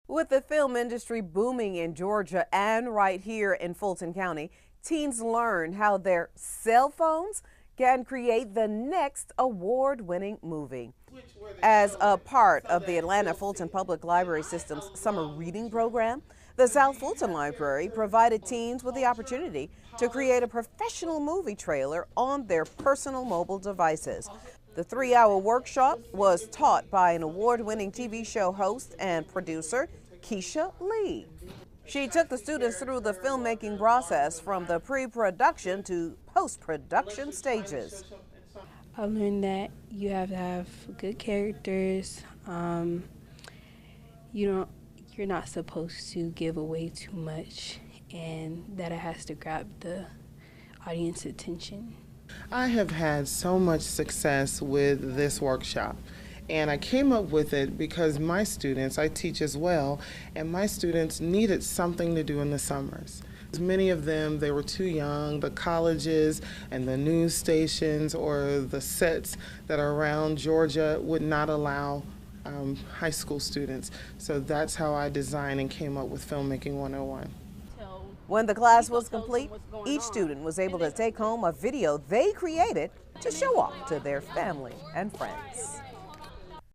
With the film industry booming in Georgia and right here in Fulton County, teens learn how their cell phones can create the next award-winning movie. As a part of the Atlanta-Fulton Public Library System's summer reading program, the South Fulton Library provided teens with the opportunity to create a professional movie trailer on their personal mobile devices. The 3-hour workshop was taught by an award-winning TV show host and producer, Keysha Lee. She took the students through the filmmaking process from the pre-production to post-production stages. I learned that you have to have good characters. You're not supposed to give away too much, and that it has to grab the audience attention. I have had so much success with this workshop, and I came up with it because my students, I teach as well, and my students needed something to do in the summers. Many of them, they were too young. The colleges and the news stations or the sets that are around Georgia would not allow high school students. So that's how I designed and came up with Filmmaking 101. When the class was complete, each student was able to take home a video they created to show off to their family and friends.